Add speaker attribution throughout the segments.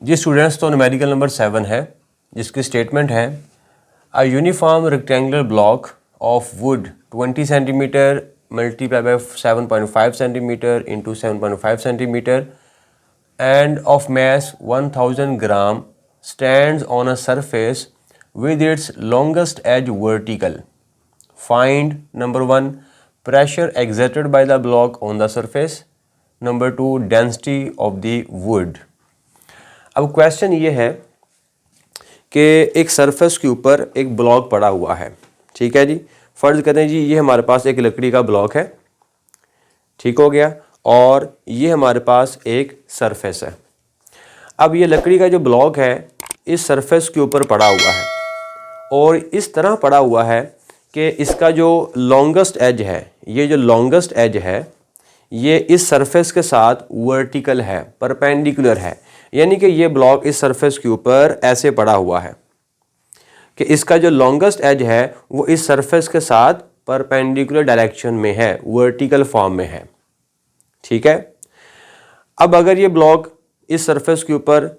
Speaker 1: जी students, तो numerical number 7 है जिसकी स्टेटमेंट है a uniform rectangular block of would 20 centimetre multiply by 7.5 centimetre into 7.5 centimetre and of mass 1000 gram stands on a surface with its longest edge vertical. Find number 1 pressure exerted by the block on the surface. Number 2 density of the wood. अब question ये है कि एक surface के ऊपर एक block पड़ा हुआ है। ठीक है जी, फ़र्ज़ करें जी ये हमारे पास एक लकड़ी का ब्लॉक है, ठीक हो गया, और ये हमारे पास एक सरफेस है। अब ये लकड़ी का जो ब्लॉक है इस सरफेस के ऊपर पड़ा हुआ है और इस तरह पड़ा हुआ है कि इसका जो लॉन्गेस्ट एज है, ये जो लॉन्गेस्ट एज है ये इस सरफेस के साथ वर्टिकल है, परपेंडिकुलर है, यानी कि ये ब्लॉक इस सरफेस के ऊपर ऐसे पड़ा हुआ है कि इसका जो लॉन्गेस्ट एज है वो इस सरफेस के साथ परपेंडिकुलर डायरेक्शन में है, वर्टिकल फॉर्म में है। ठीक है, अब अगर ये ब्लॉक इस सरफेस के ऊपर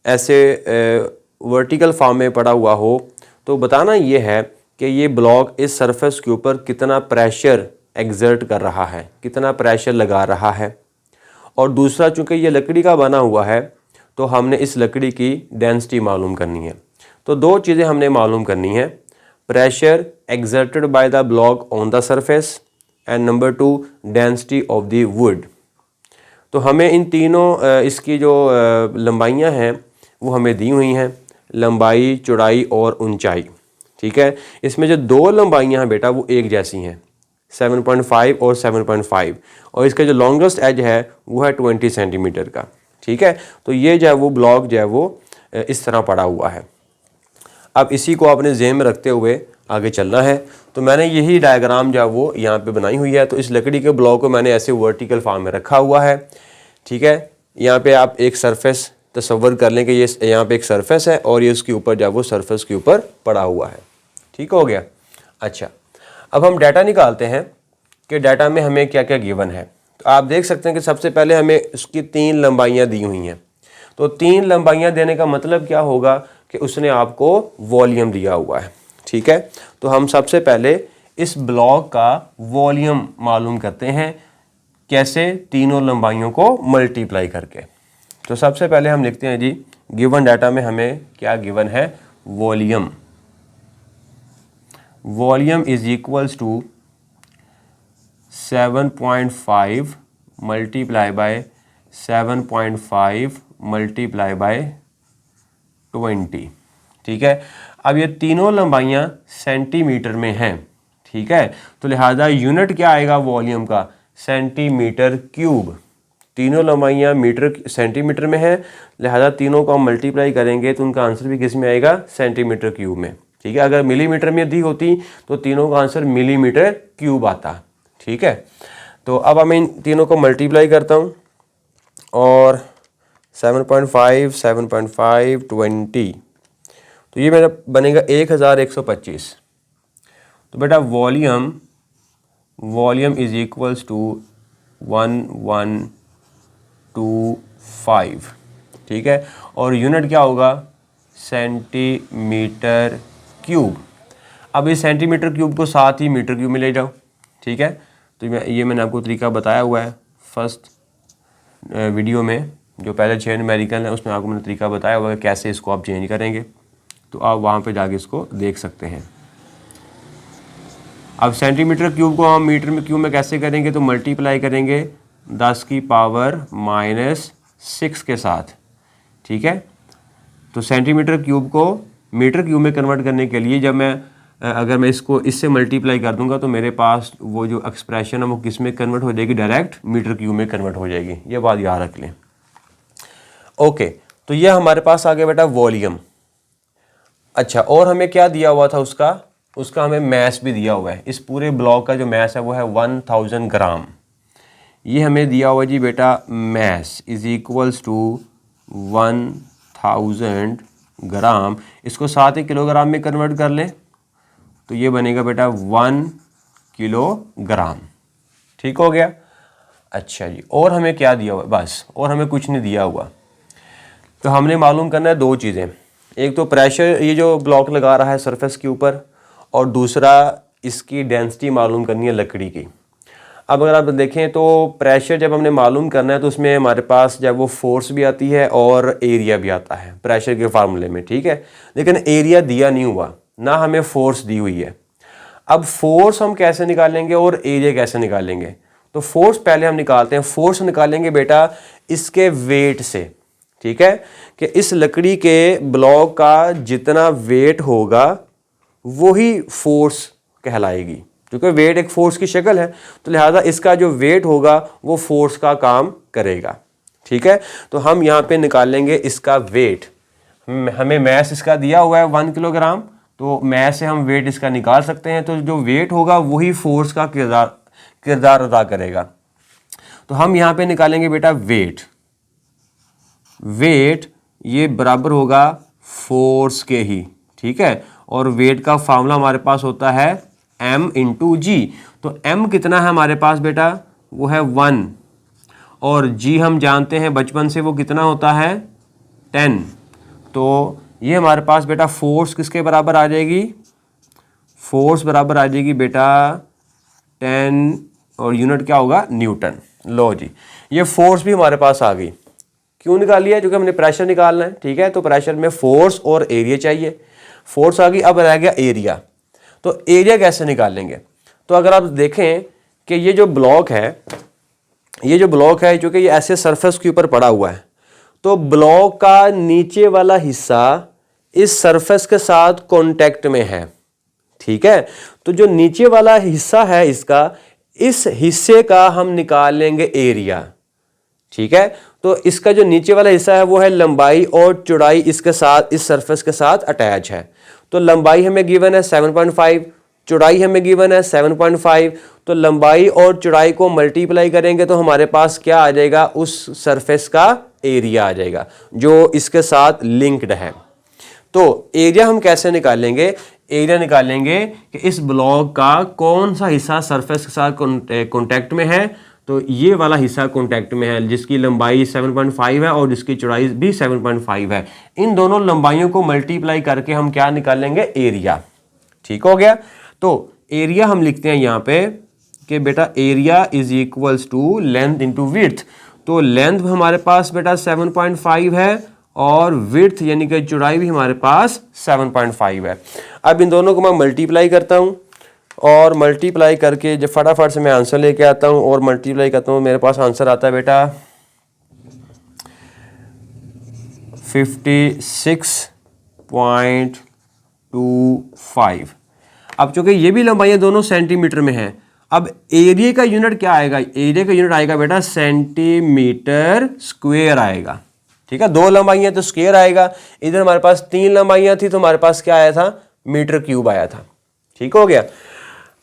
Speaker 1: ऐसे वर्टिकल फॉर्म में पड़ा हुआ हो तो बताना ये है कि ये ब्लॉक इस सरफेस के ऊपर कितना प्रेशर एक्सर्ट कर रहा है, कितना प्रेशर लगा रहा है। और दूसरा, चूँकि ये लकड़ी का बना हुआ है तो हमने इस लकड़ी की डेंसिटी मालूम करनी है। तो दो चीज़ें हमने मालूम करनी है, pressure exerted by the block on the surface and number 2 density of the wood. तो हमें इन तीनों इसकी जो लंबाइयाँ हैं वो हमें दी हुई हैं, लंबाई, चौड़ाई और ऊंचाई। ठीक है, इसमें जो दो लंबाइयाँ हैं बेटा वो एक जैसी हैं, 7.5 और 7.5, और इसका जो लॉन्गेस्ट एज है वो है 20 सेंटीमीटर का। ठीक है, तो ये जो है वो ब्लॉक जो है वो इस तरह पड़ा हुआ है। अब इसी को आपने ज़हन में रखते हुए आगे चलना है। तो मैंने यही डायग्राम जो है वो यहाँ पे बनाई हुई है। तो इस लकड़ी के ब्लॉक को मैंने ऐसे वर्टिकल फॉर्म में रखा हुआ है। ठीक है, यहाँ पे आप एक सरफेस तस्वर कर लें कि ये यहाँ पे एक सरफेस है और ये उसके ऊपर जो है वो सरफेस के ऊपर पड़ा हुआ है। ठीक हो गया। अच्छा, अब हम डाटा निकालते हैं कि डाटा में हमें क्या क्या गिवन है। तो आप देख सकते हैं कि सबसे पहले हमें उसकी 3 लंबाइयाँ दी हुई हैं। तो 3 लंबाइयाँ देने का मतलब क्या होगा कि उसने आपको वॉल्यूम दिया हुआ है। ठीक है, तो हम सबसे पहले इस ब्लॉक का वॉल्यूम मालूम करते हैं, कैसे, तीनों लंबाइयों को मल्टीप्लाई करके। तो सबसे पहले हम लिखते हैं जी, गिवन डाटा में हमें क्या गिवन है, volume. Volume is equals to 7.5 multiply by 7.5 multiply by 20। ठीक है, अब ये तीनों लंबाइयाँ सेंटीमीटर में हैं। ठीक है, तो लिहाजा यूनिट क्या आएगा वॉल्यूम का, सेंटीमीटर क्यूब। तीनों लंबाइयाँ सेंटीमीटर में है, लिहाजा तीनों को हम मल्टीप्लाई करेंगे तो उनका आंसर भी किस में आएगा, सेंटीमीटर क्यूब में। ठीक है, अगर मिलीमीटर में दी होती तो तीनों का आंसर मिलीमीटर क्यूब आता। ठीक है, तो अब मैं इन तीनों को मल्टीप्लाई करता हूँ और 7.5 7.5 20, तो ये मेरा बनेगा 1125। तो बेटा वॉल्यूम इज इक्वल्स टू 1125। ठीक है, और यूनिट क्या होगा, सेंटीमीटर क्यूब। अब इस सेंटीमीटर क्यूब को साथ ही मीटर क्यूब में ले जाओ। ठीक है, तो ये मैंने आपको तरीका बताया हुआ है फर्स्ट वीडियो में, जो पहले 6 न्यूमेरिकल है उसमें आपको मैंने तरीका बताया हुआ है कैसे इसको आप चेंज करेंगे। तो आप वहाँ पे जाके इसको देख सकते हैं। अब सेंटीमीटर क्यूब को हम मीटर में क्यूब में कैसे करेंगे, तो मल्टीप्लाई करेंगे 10 की पावर -6 के साथ। ठीक है, तो सेंटीमीटर क्यूब को मीटर क्यूब में कन्वर्ट करने के लिए अगर मैं इसको इससे मल्टीप्लाई कर दूंगा तो मेरे पास वो जो एक्सप्रेशन है वो किस में कन्वर्ट हो जाएगी, डायरेक्ट मीटर क्यूब में कन्वर्ट हो जाएगी। ये बात याद रख लें। ओके, तो ये हमारे पास आ गया बेटा वॉल्यूम। अच्छा, और हमें क्या दिया हुआ था, उसका हमें मैस भी दिया हुआ है। इस पूरे ब्लॉक का जो मैस है वो है 1000 ग्राम। ये हमें दिया हुआ जी बेटा, मैस इज इक्वल्स टू 1000 ग्राम। इसको 7 किलोग्राम में कन्वर्ट कर लें तो ये बनेगा बेटा 1 किलोग्राम। ठीक हो गया। अच्छा जी, और हमें क्या दिया हुआ है, बस और हमें कुछ नहीं दिया हुआ। तो हमने मालूम करना है दो चीज़ें, एक तो प्रेशर ये जो ब्लॉक लगा रहा है सरफेस के ऊपर, और दूसरा इसकी डेंसिटी मालूम करनी है लकड़ी की। अब अगर आप देखें तो प्रेशर जब हमने मालूम करना है तो उसमें हमारे पास जब वो फोर्स भी आती है और एरिया भी आता है प्रेशर के फार्मूले में, ठीक है। लेकिन एरिया दिया नहीं हुआ, ना हमें फोर्स दी हुई है। अब फोर्स हम कैसे निकालेंगे और एरिया कैसे निकालेंगे? तो फोर्स पहले हम निकालते हैं। फोर्स निकालेंगे बेटा इसके वेट से, ठीक है, कि इस लकड़ी के ब्लॉक का जितना वेट होगा वही फोर्स कहलाएगी, क्योंकि वेट एक फोर्स की शक्ल है, तो लिहाजा इसका जो वेट होगा वो फोर्स का काम करेगा, ठीक है। तो हम यहाँ पे निकालेंगे इसका वेट। हमें मैस इसका दिया हुआ है 1 किलोग्राम, तो मैस से हम वेट इसका निकाल सकते हैं। तो जो वेट होगा वही फोर्स का किरदार अदा करेगा। तो हम यहाँ पे निकालेंगे बेटा वेट। वेट ये बराबर होगा फोर्स के ही, ठीक है। और वेट का फार्मूला हमारे पास होता है m इंटू जी। तो m कितना है हमारे पास बेटा? वो है 1, और g हम जानते हैं बचपन से वो कितना होता है 10। तो ये हमारे पास बेटा फोर्स किसके बराबर आ जाएगी? फोर्स बराबर आ जाएगी बेटा 10, और यूनिट क्या होगा? न्यूटन। लो जी, ये फोर्स भी हमारे पास आ गई। क्यों निकाली है? क्योंकि हमने प्रेशर निकालना है, ठीक है। तो प्रेशर में फोर्स और एरिया चाहिए। फोर्स आ गई, अब रह गया एरिया। तो एरिया कैसे निकालेंगे? तो अगर आप देखें कि ये जो ब्लॉक है चूंकि ये ऐसे सरफेस के ऊपर पड़ा हुआ है, तो ब्लॉक का नीचे वाला हिस्सा इस सरफेस के साथ कांटेक्ट में है, ठीक है। तो जो नीचे वाला हिस्सा है इसका, इस हिस्से का हम निकाल लेंगे एरिया, ठीक है। तो इसका जो नीचे वाला हिस्सा है वो है लंबाई, और चौड़ाई इसके साथ, इस सरफेस के साथ अटैच है। तो लंबाई हमें गिवन है 7.5, चौड़ाई हमें गिवन है 7.5। तो लंबाई और चौड़ाई को मल्टीप्लाई करेंगे तो हमारे पास क्या आ जाएगा? उस सरफेस का एरिया आ जाएगा जो इसके साथ लिंक्ड है। तो एरिया हम कैसे निकालेंगे? एरिया निकालेंगे कि इस ब्लॉक का कौन सा हिस्सा सरफेस के साथ कॉन्टैक्ट में है। तो ये वाला हिस्सा कॉन्टैक्ट में है जिसकी लंबाई 7.5 है और जिसकी चौड़ाई भी 7.5 है। इन दोनों लंबाइयों को मल्टीप्लाई करके हम क्या निकालेंगे? एरिया। ठीक हो गया। तो एरिया हम लिखते हैं यहाँ पे कि बेटा area is equals to length into width. तो लेंथ हमारे पास बेटा 7.5 है और विड्थ यानी कि चौड़ाई भी हमारे पास 7.5 है। अब इन दोनों को मैं मल्टीप्लाई करता हूँ और मल्टीप्लाई करके जब फटाफट से मैं आंसर लेके आता हूँ और मल्टीप्लाई करता हूँ, मेरे पास आंसर आता है बेटा 56.25। अब चूंकि ये भी लंबाइयाँ दोनों सेंटीमीटर में हैं, अब एरिया का यूनिट क्या आएगा? एरिया का यूनिट आएगा बेटा सेंटीमीटर स्क्वायर आएगा। ठीक है, दो लंबाइयाँ तो स्क्वायर आएगा। इधर हमारे पास 3 लंबाइयाँ थी तो हमारे पास क्या आया था? मीटर क्यूब आया था। ठीक हो गया।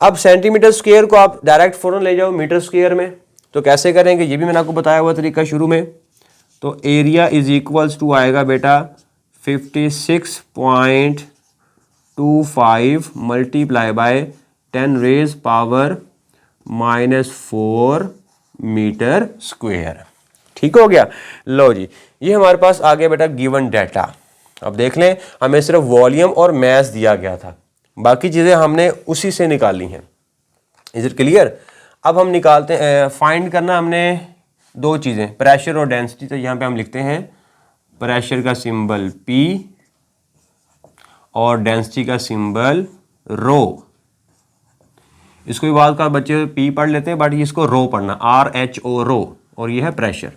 Speaker 1: अब सेंटीमीटर स्क्वायर को आप डायरेक्ट फौरन ले जाओ मीटर स्क्वायर में, तो कैसे करेंगे ये भी मैंने आपको बताया हुआ तरीका शुरू में। तो एरिया इज इक्वल्स टू आएगा बेटा 56.25 multiply by 10 raise power -4 metre square. ठीक हो गया। लो जी, ये हमारे पास आ गया बेटा गिवन डाटा। अब देख लें, हमें सिर्फ वॉल्यूम और मैस दिया गया था, बाकी चीज़ें हमने उसी से निकाली हैं। Is it clear? अब हम निकालते हैं, फाइंड करना हमने दो चीज़ें, प्रेशर और डेंसिटी। तो यहाँ पे हम लिखते हैं प्रेशर का सिंबल P और डेंसिटी का सिंबल रो। इसको भी बाद का बच्चे P पढ़ लेते हैं, बट इसको रो पढ़ना, RHO रो, और ये है प्रेशर।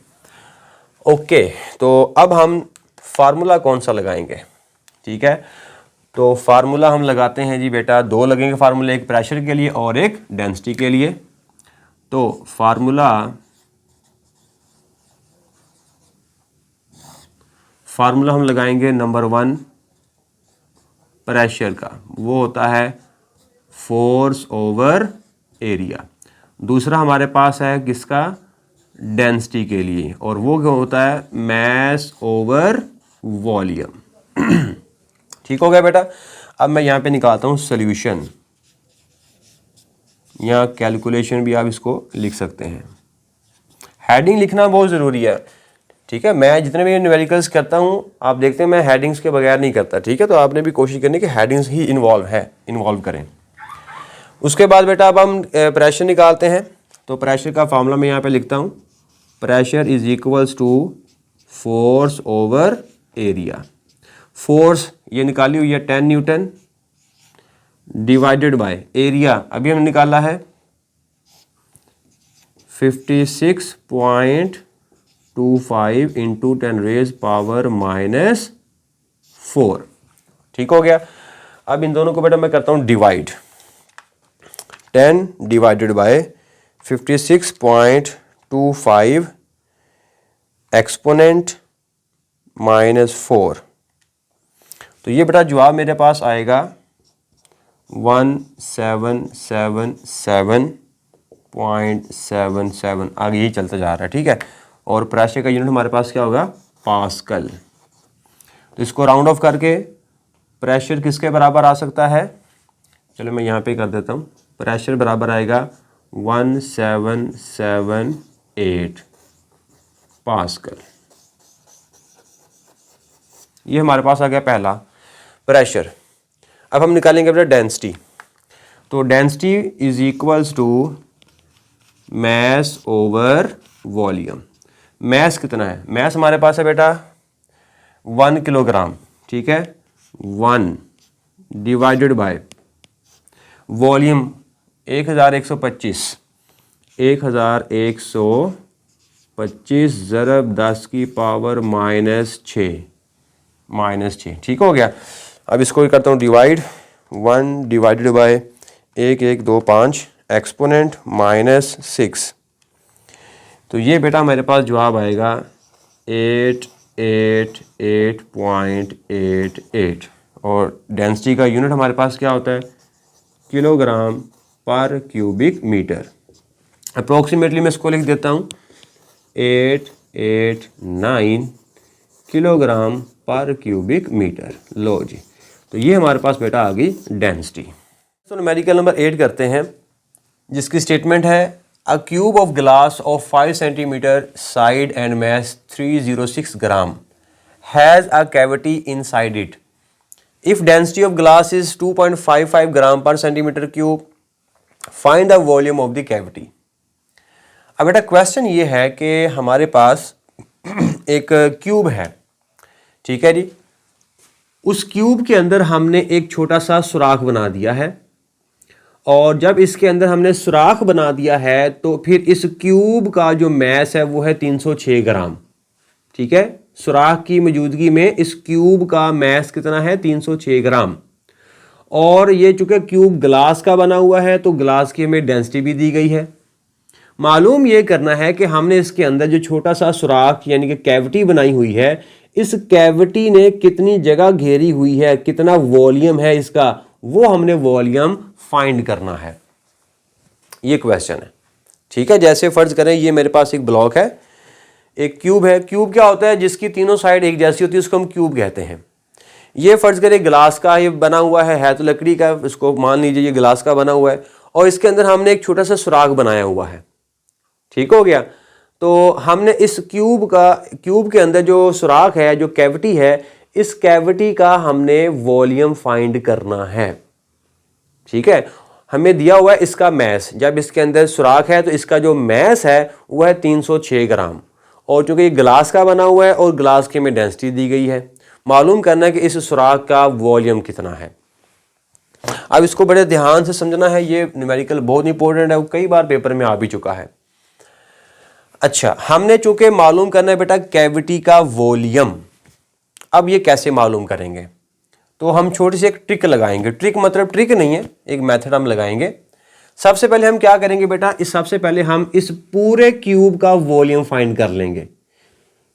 Speaker 1: ओके, तो अब हम फार्मूला कौन सा लगाएंगे? ठीक है, तो फार्मूला हम लगाते हैं जी बेटा, दो लगेंगे फार्मूला, एक प्रेशर के लिए और एक डेंसिटी के लिए। तो फार्मूला हम लगाएंगे नंबर 1 प्रेशर का, वो होता है फोर्स ओवर एरिया। दूसरा हमारे पास है किसका? डेंसिटी के लिए, और वो क्या होता है? Mass over volume. ठीक हो गया बेटा। अब मैं यहाँ पे निकालता हूँ सॉल्यूशन, या कैलकुलेशन भी आप इसको लिख सकते हैं। हेडिंग लिखना बहुत ज़रूरी है, ठीक है, मैं जितने भी न्यूमेरिकल्स करता हूँ आप देखते हैं मैं हेडिंग्स के बगैर नहीं करता। ठीक है, तो आपने भी कोशिश करनी कि हेडिंग्स ही इन्वॉल्व करें। उसके बाद बेटा अब हम प्रेशर निकालते हैं। तो प्रेशर का फॉर्मूला मैं यहाँ पे लिखता हूँ, pressure is equals to force over area. Force ये निकाली हुई है 10 न्यूटन डिवाइडेड बाय एरिया अभी हमने निकाला है 56.25 इंटू 10 रेज पावर -4। ठीक हो गया। अब इन दोनों को बेटा मैं करता हूँ डिवाइड, 10 डिवाइडेड बाय 56.25 एक्सपोनेंट -4। तो ये बेटा जवाब मेरे पास आएगा 1777.77 आगे यही चलता जा रहा है। ठीक है, और प्रेशर का यूनिट हमारे पास क्या होगा, पास्कल। तो इसको राउंड ऑफ करके प्रेशर किसके बराबर आ सकता है, चलो मैं यहाँ पे कर देता हूँ। प्रेशर बराबर आएगा 1778 पास्कल। ये हमारे पास आ गया पहला प्रेशर। अब हम निकालेंगे बेटा डेंसिटी। तो density is equals to mass over volume. Mass कितना है, मैस हमारे पास है बेटा 1 किलोग्राम। ठीक है, 1 डिवाइडेड बाय वॉल्यूम 1125 ज़रब 10 की पावर -6। ठीक हो गया। अब इसको ही करता हूँ डिवाइड, 1 डिवाइडेड बाय 1125 एक्सपोनेंट -6। तो ये बेटा मेरे पास जवाब आएगा 888.88। और डेंसिटी का यूनिट हमारे पास क्या होता है, किलोग्राम पर क्यूबिक मीटर। अप्रोक्सीमेटली मैं इसको लिख देता हूँ 889 किलोग्राम पर क्यूबिक मीटर। लो जी, तो ये हमारे पास बेटा आ गई डेंसिटी। तो न्यूमेरिकल नंबर 8 करते हैं, जिसकी स्टेटमेंट है अ cube of glass of 5 centimetre side and mess 306 gram has a cavity inside it. If density of glass is 2.55 ग्राम पर centimetre cube, find the volume of the cavity. अब बेटा question ये है कि हमारे पास एक क्यूब है। ठीक है जी, उस क्यूब के अंदर हमने एक छोटा सा सुराख बना दिया है, और जब इसके अंदर हमने सुराख बना दिया है तो फिर इस क्यूब का जो मैस है वो है 306 ग्राम। ठीक है, सुराख की मौजूदगी में इस क्यूब का मैस कितना है, 306 ग्राम। और ये चूंकि क्यूब ग्लास का बना हुआ है तो ग्लास की हमें डेंसिटी भी दी गई है। मालूम ये करना है कि हमने इसके अंदर जो छोटा सा सुराख यानी कि कैविटी बनाई हुई है, इस कैविटी ने कितनी जगह घेरी हुई है, कितना वॉल्यूम है इसका, वो हमने वॉल्यूम फाइंड करना है। ये क्वेश्चन है। ठीक है, जैसे फर्ज करें ये मेरे पास एक ब्लॉक है, एक क्यूब है। क्यूब क्या होता है, जिसकी तीनों साइड एक जैसी होती है उसको हम क्यूब कहते हैं। ये फर्ज करें ग्लास का ये बना हुआ है तो लकड़ी का, इसको मान लीजिए ये ग्लास का बना हुआ है, और इसके अंदर हमने एक छोटा सा सुराख बनाया हुआ है। ठीक हो गया। तो हमने इस क्यूब के अंदर जो सुराख है, जो कैविटी है, इस कैविटी का हमने वॉल्यूम फाइंड करना है। ठीक है, हमें दिया हुआ है इसका मैस, जब इसके अंदर सुराख है तो इसका जो मैस है वो है 306 ग्राम, और चूंकि ये ग्लास का बना हुआ है और ग्लास की हमें डेंसिटी दी गई है, मालूम करना है कि इस सुराख का वॉल्यूम कितना है। अब इसको बड़े ध्यान से समझना है, ये न्यूमेरिकल बहुत इंपॉर्टेंट है, वो कई बार पेपर में आ भी चुका है। अच्छा, हमने चूंकि मालूम करना है बेटा कैविटी का वॉल्यूम, अब ये कैसे मालूम करेंगे, तो हम छोटी सी एक ट्रिक लगाएंगे। ट्रिक मतलब ट्रिक नहीं है, एक मेथड हम लगाएंगे। सबसे पहले हम क्या करेंगे बेटा, सबसे पहले हम इस पूरे क्यूब का वॉल्यूम फाइंड कर लेंगे।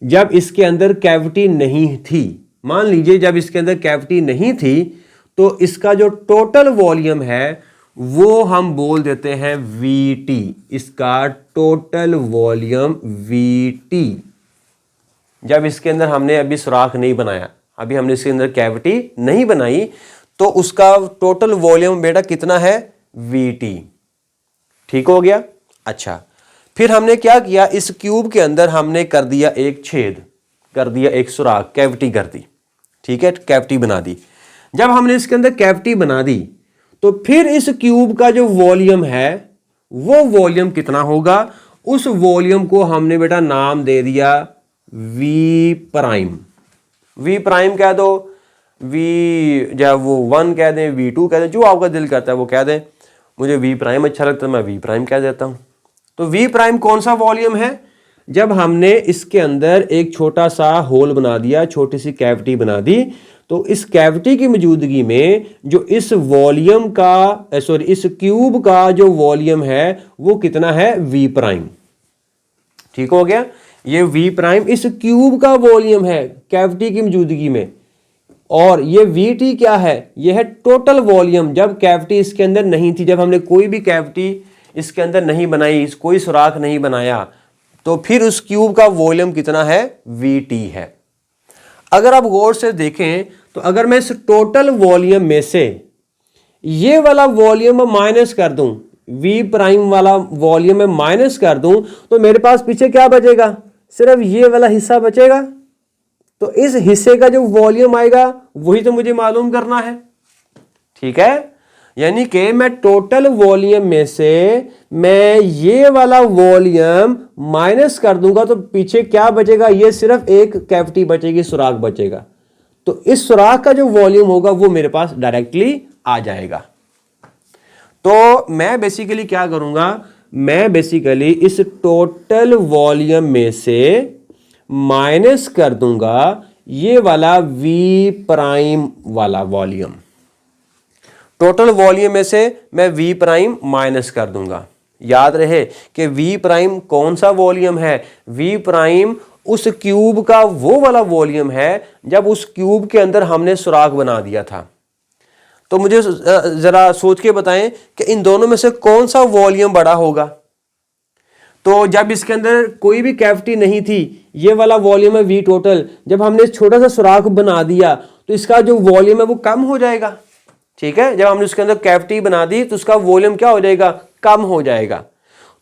Speaker 1: जब इसके अंदर कैविटी नहीं थी, मान लीजिए जब इसके अंदर कैविटी नहीं थी, तो इसका जो टोटल वॉल्यूम है वो हम बोल देते हैं VT। इसका टोटल वॉल्यूम VT। जब इसके अंदर हमने अभी सुराख नहीं बनाया, अभी हमने इसके अंदर कैविटी नहीं बनाई, तो उसका टोटल वॉल्यूम बेटा कितना है, VT। ठीक हो गया। अच्छा, फिर हमने क्या किया, इस क्यूब के अंदर हमने कर दिया एक छेद, कर दिया एक सुराख, कैविटी कर दी, ठीक है, कैविटी बना दी। जब हमने इसके अंदर कैविटी बना दी तो फिर इस क्यूब का जो वॉल्यूम है वो वॉल्यूम कितना होगा, उस वॉल्यूम को हमने बेटा नाम दे दिया वी प्राइम। वी प्राइम कह दो, वी जब वो 1 कह दें, V2 कह दें, जो आपका दिल करता है वो कह दें। मुझे वी प्राइम अच्छा लगता है, मैं वी प्राइम कह देता हूं। तो वी प्राइम कौन सा वॉल्यूम है, जब हमने इसके अंदर एक छोटा सा होल बना दिया, छोटी सी कैविटी बना दी, तो इस कैविटी की मौजूदगी में जो इस वॉल्यूम का सॉरी इस क्यूब का जो वॉल्यूम है वो कितना है, वी प्राइम। ठीक हो गया, ये वी प्राइम इस क्यूब का वॉल्यूम है कैविटी की मौजूदगी में, और ये वी टी क्या है, ये है टोटल वॉल्यूम जब कैविटी इसके अंदर नहीं थी, जब हमने कोई भी कैविटी इसके अंदर नहीं बनाई, कोई सुराख नहीं बनाया, तो फिर उस क्यूब का वॉल्यूम कितना है, वी टी है। अगर आप गौर से देखें तो अगर मैं इस टोटल वॉल्यूम में से ये वाला वॉल्यूम माइनस कर दूं, वी प्राइम वाला वॉल्यूम में माइनस कर दूं, तो मेरे पास पीछे क्या बचेगा, सिर्फ ये वाला हिस्सा बचेगा। तो इस हिस्से का जो वॉल्यूम आएगा वही तो मुझे मालूम करना है, ठीक है। यानी कि मैं टोटल वॉल्यूम में से मैं ये वाला वॉल्यूम माइनस कर दूंगा तो पीछे क्या बचेगा, ये सिर्फ एक कैविटी बचेगी, सुराख बचेगा। तो इस सुराख का जो वॉल्यूम होगा वो मेरे पास डायरेक्टली आ जाएगा। तो मैं बेसिकली क्या करूंगा, मैं बेसिकली इस टोटल वॉल्यूम में से माइनस कर दूंगा ये वाला वी प्राइम वाला वॉल्यूम। टोटल वॉल्यूम में से मैं वी प्राइम माइनस कर दूंगा। याद रहे कि वी प्राइम कौन सा वॉल्यूम है, वी प्राइम उस क्यूब का वो वाला वॉल्यूम है जब उस क्यूब के अंदर हमने सुराख बना दिया था। तो मुझे जरा सोच के बताएं कि इन दोनों में से कौन सा वॉल्यूम बड़ा होगा। तो जब इसके अंदर कोई भी कैविटी नहीं थी, ये वाला वॉल्यूम है वी टोटल, जब हमने छोटा सा सुराख बना दिया तो इसका जो वॉल्यूम है वो कम हो जाएगा, ठीक है। जब हमने उसके अंदर कैविटी बना दी तो उसका वॉल्यूम क्या हो जाएगा, कम हो जाएगा।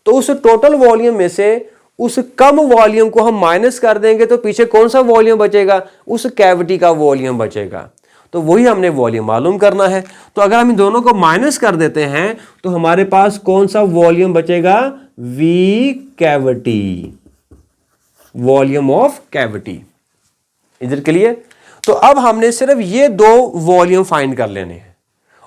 Speaker 1: तो उस टोटल वॉल्यूम में से उस कम वॉल्यूम को हम माइनस कर देंगे तो पीछे कौन सा वॉल्यूम बचेगा, उस कैविटी का वॉल्यूम बचेगा। तो वही हमने वॉल्यूम मालूम करना है। तो अगर हम इन दोनों को माइनस कर देते हैं तो हमारे पास कौन सा वॉल्यूम बचेगा, V cavity, volume of cavity. इधर क्लियर। तो अब हमने सिर्फ ये दो वॉल्यूम फाइंड कर लेने हैं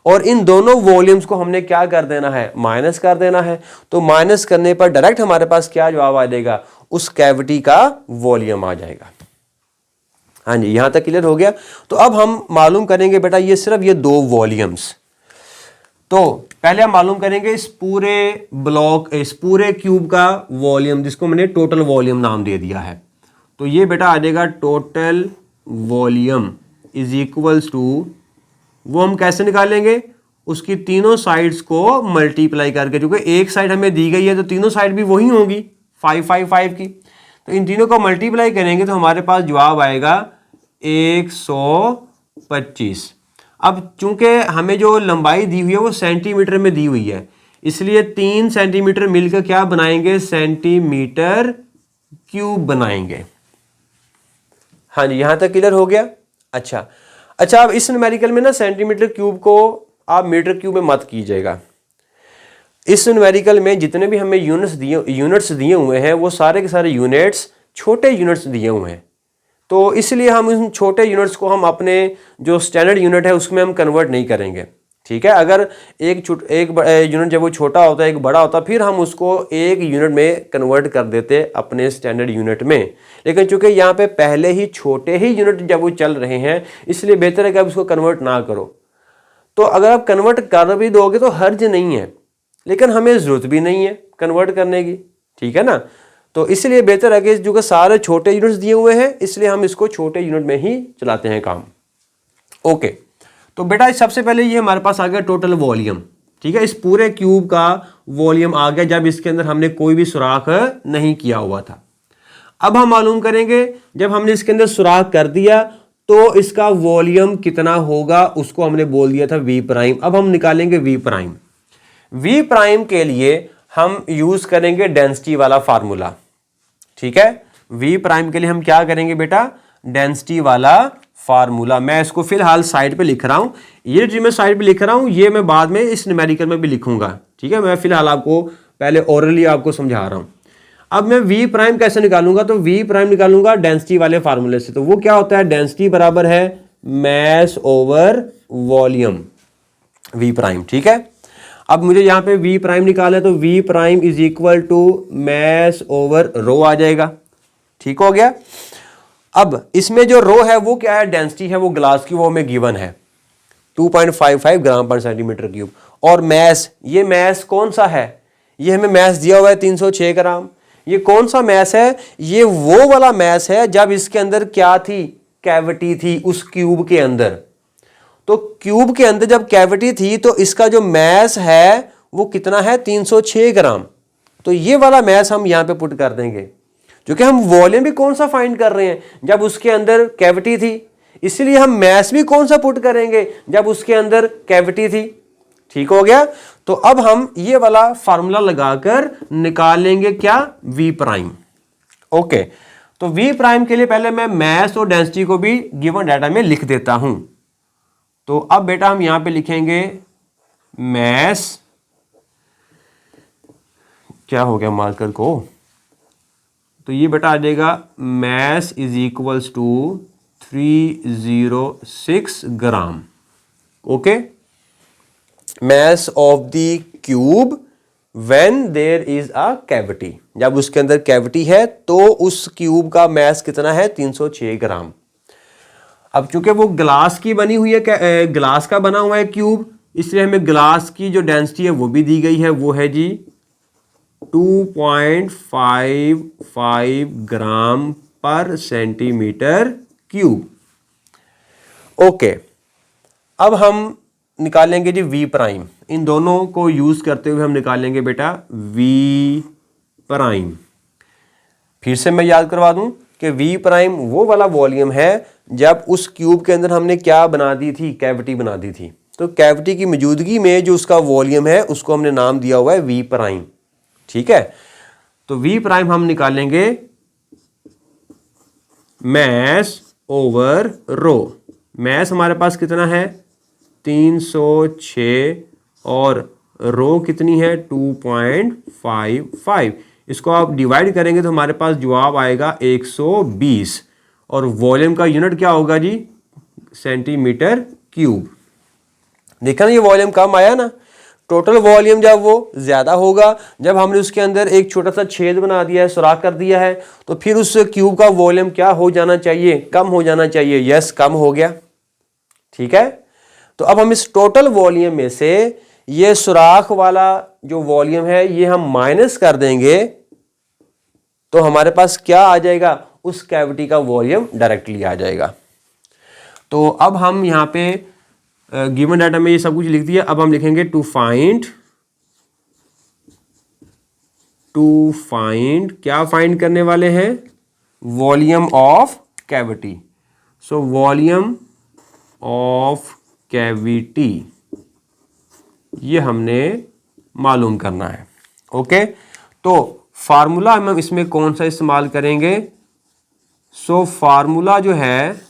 Speaker 1: और इन दोनों वॉल्यूम्स को हमने क्या कर देना है, माइनस कर देना है। तो माइनस करने पर डायरेक्ट हमारे पास क्या जवाब आ जाएगा, उस कैविटी का वॉल्यूम आ जाएगा। हाँ जी, यहां तक क्लियर हो गया। तो अब हम मालूम करेंगे बेटा ये सिर्फ ये दो वॉल्यूम्स। तो पहले हम मालूम करेंगे इस पूरे ब्लॉक, इस पूरे क्यूब का वॉल्यूम, जिसको मैंने टोटल वॉल्यूम नाम दे दिया है। तो ये बेटा आ जाएगा total volume is equals to, वो हम कैसे निकालेंगे, उसकी तीनों साइड्स को मल्टीप्लाई करके, क्योंकि एक साइड हमें दी गई है तो तीनों साइड भी वही होंगी 5 5 5 की। तो इन तीनों को मल्टीप्लाई करेंगे तो हमारे पास जवाब आएगा 125। अब चूंकि हमें जो लंबाई दी हुई है वो सेंटीमीटर में दी हुई है, इसलिए 3 सेंटीमीटर मिलकर क्या बनाएंगे, सेंटीमीटर क्यूब बनाएंगे। हाँ जी, यहां तक क्लियर हो गया। अच्छा, अब इस न्यूमेरिकल में ना सेंटीमीटर क्यूब को आप मीटर क्यूब में मत कीजिएगा। इस न्यूमेरिकल में जितने भी हमें यूनिट्स दिए हुए हैं वो सारे के सारे यूनिट्स छोटे यूनिट्स दिए हुए हैं। तो इसलिए हम उन छोटे यूनिट्स को हम अपने जो स्टैंडर्ड यूनिट है उसमें हम कन्वर्ट नहीं करेंगे, ठीक है। अगर एक यूनिट जब वो छोटा होता है, एक बड़ा होता है, फिर हम उसको एक यूनिट में कन्वर्ट कर देते अपने स्टैंडर्ड यूनिट में। लेकिन चूंकि यहाँ पे पहले ही छोटे ही यूनिट जब वो चल रहे हैं, इसलिए बेहतर है कि आप उसको कन्वर्ट ना करो। तो अगर आप कन्वर्ट कर भी दोगे तो हर्ज नहीं है, लेकिन हमें ज़रूरत भी नहीं है कन्वर्ट करने की, ठीक है ना। तो इसलिए बेहतर है कि जो कि सारे छोटे यूनिट्स दिए हुए हैं, इसलिए हम इसको छोटे यूनिट में ही चलाते हैं काम। ओके, तो बेटा सबसे पहले ये हमारे पास आ गया टोटल वॉल्यूम, ठीक है। इस पूरे क्यूब का वॉल्यूम आ गया जब इसके अंदर हमने कोई भी सुराख नहीं किया हुआ था। अब हम मालूम करेंगे जब हमने इसके अंदर सुराख कर दिया तो इसका वॉल्यूम कितना होगा, उसको हमने बोल दिया था वी प्राइम। अब हम निकालेंगे वी प्राइम। वी प्राइम के लिए हम यूज करेंगे डेंसिटी वाला फार्मूला। ठीक है, v प्राइम के लिए हम क्या करेंगे बेटा, डेंसिटी वाला फार्मूला। मैं इसको फिलहाल साइड पे लिख रहा हूं, ये जो मैं साइड पे लिख रहा हूं ये मैं बाद में इस न्यूमेरिकल में भी लिखूंगा। ठीक है, मैं फिलहाल आपको पहले ओरली आपको समझा रहा हूं। अब मैं v प्राइम कैसे निकालूंगा, तो v प्राइम निकालूंगा डेंसिटी वाले फार्मूले से। तो वो क्या होता है, डेंसिटी बराबर है mass over volume, v prime. ठीक है, अब मुझे यहां पे v प्राइम निकालना है, तो v prime is equal to mass over rho आ जाएगा। ठीक हो गया। अब इसमें जो रो है वो क्या है, डेंसिटी है वो ग्लास की, वो हमें गिवन है 2.55 ग्राम पर सेंटीमीटर क्यूब। और मैस, ये मैस कौन सा है, ये हमें मैस दिया हुआ है 306 ग्राम। ये कौन सा मैस है, ये वो वाला मैस है जब इसके अंदर क्या थी, कैविटी थी उस क्यूब के अंदर। तो क्यूब के अंदर जब कैविटी थी तो इसका जो मैस है वो कितना है, 306 ग्राम। तो ये वाला मैस हम यहां पे पुट कर देंगे, क्योंकि हम वॉल्यूम भी कौन सा फाइंड कर रहे हैं, जब उसके अंदर कैविटी थी, इसलिए हम मैस भी कौन सा पुट करेंगे, जब उसके अंदर कैविटी थी। ठीक हो गया। तो अब हम ये वाला फार्मूला लगाकर निकालेंगे क्या, v प्राइम। ओके, तो v प्राइम के लिए पहले मैं मैस और डेंसिटी को भी गिवन डाटा में लिख देता हूं। तो अब बेटा हम यहां पे लिखेंगे मैस, क्या हो गया मार्कर को, तो ये बेटा आ जाएगा mass is equals to 306 gram. Okay, mass of the cube when there is a cavity, जब उसके अंदर कैविटी है तो उस क्यूब का मैस कितना है, 306 ग्राम। अब चूंकि वो ग्लास की बनी हुई है, ग्लास का बना हुआ है क्यूब, इसलिए हमें ग्लास की जो डेंसिटी है वो भी दी गई है, वो है जी 2.55 ग्राम पर सेंटीमीटर क्यूब। ओके, अब हम निकालेंगे जी v प्राइम। इन दोनों को यूज करते हुए हम निकालेंगे बेटा v प्राइम। फिर से मैं याद करवा दूं कि v प्राइम वो वाला वॉल्यूम है जब उस क्यूब के अंदर हमने क्या बना दी थी, कैविटी बना दी थी। तो कैविटी की मौजूदगी में जो उसका वॉल्यूम है उसको हमने नाम दिया हुआ है v प्राइम। ठीक है, तो v प्राइम हम निकालेंगे मैस ओवर रो। मैस हमारे पास कितना है, 306 और रो कितनी है, 2.55। इसको आप डिवाइड करेंगे तो हमारे पास जवाब आएगा 120। और वॉल्यूम का यूनिट क्या होगा जी, सेंटीमीटर क्यूब। देखा ना, ये वॉल्यूम कम आया ना। टोटल वॉल्यूम जब वो ज्यादा होगा, जब हमने उसके अंदर एक छोटा सा छेद बना दिया है, सुराख कर दिया है, तो फिर उस क्यूब का वॉल्यूम क्या हो जाना चाहिए, कम हो जाना चाहिए। यस, कम हो गया। ठीक है, तो अब हम इस टोटल वॉल्यूम में से ये सुराख वाला जो वॉल्यूम है ये हम माइनस कर देंगे, तो हमारे पास क्या आ जाएगा, उस कैविटी का वॉल्यूम डायरेक्टली आ जाएगा। तो अब हम यहाँ पे गिवन डाटा में ये सब कुछ लिख दिया। अब हम लिखेंगे टू फाइंड क्या फाइंड करने वाले हैं, volume of cavity. So volume of cavity ये हमने मालूम करना है। ओके, तो फार्मूला हम इसमें कौन सा इस्तेमाल करेंगे, सो फार्मूला जो है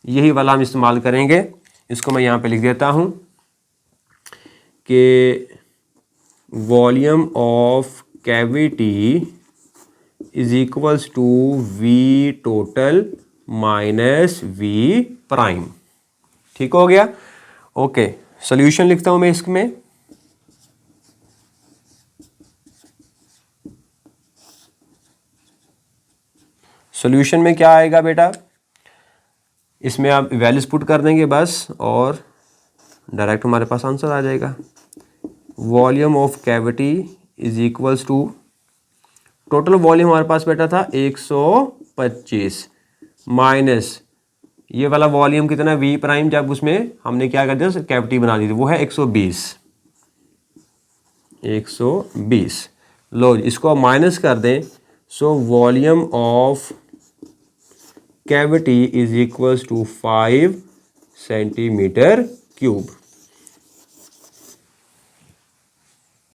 Speaker 1: यही वाला हम इस्तेमाल करेंगे। इसको मैं यहां पे लिख देता हूं कि volume of cavity is equals to V total minus V prime. ठीक हो गया। ओके, सॉल्यूशन लिखता हूं मैं इसमें। सॉल्यूशन में क्या आएगा बेटा, इसमें आप वैल्यूज पुट कर देंगे बस और डायरेक्ट हमारे पास आंसर आ जाएगा। Volume of cavity is equals to, total volume हमारे पास बेटा था 125 माइनस ये वाला वॉल्यूम कितना, वी प्राइम, जब उसमें हमने क्या कर दिया, कैविटी बना दी थी, वो है 120। लो इसको आप माइनस कर दें। So volume of cavity is equals to 5 centimetre cube.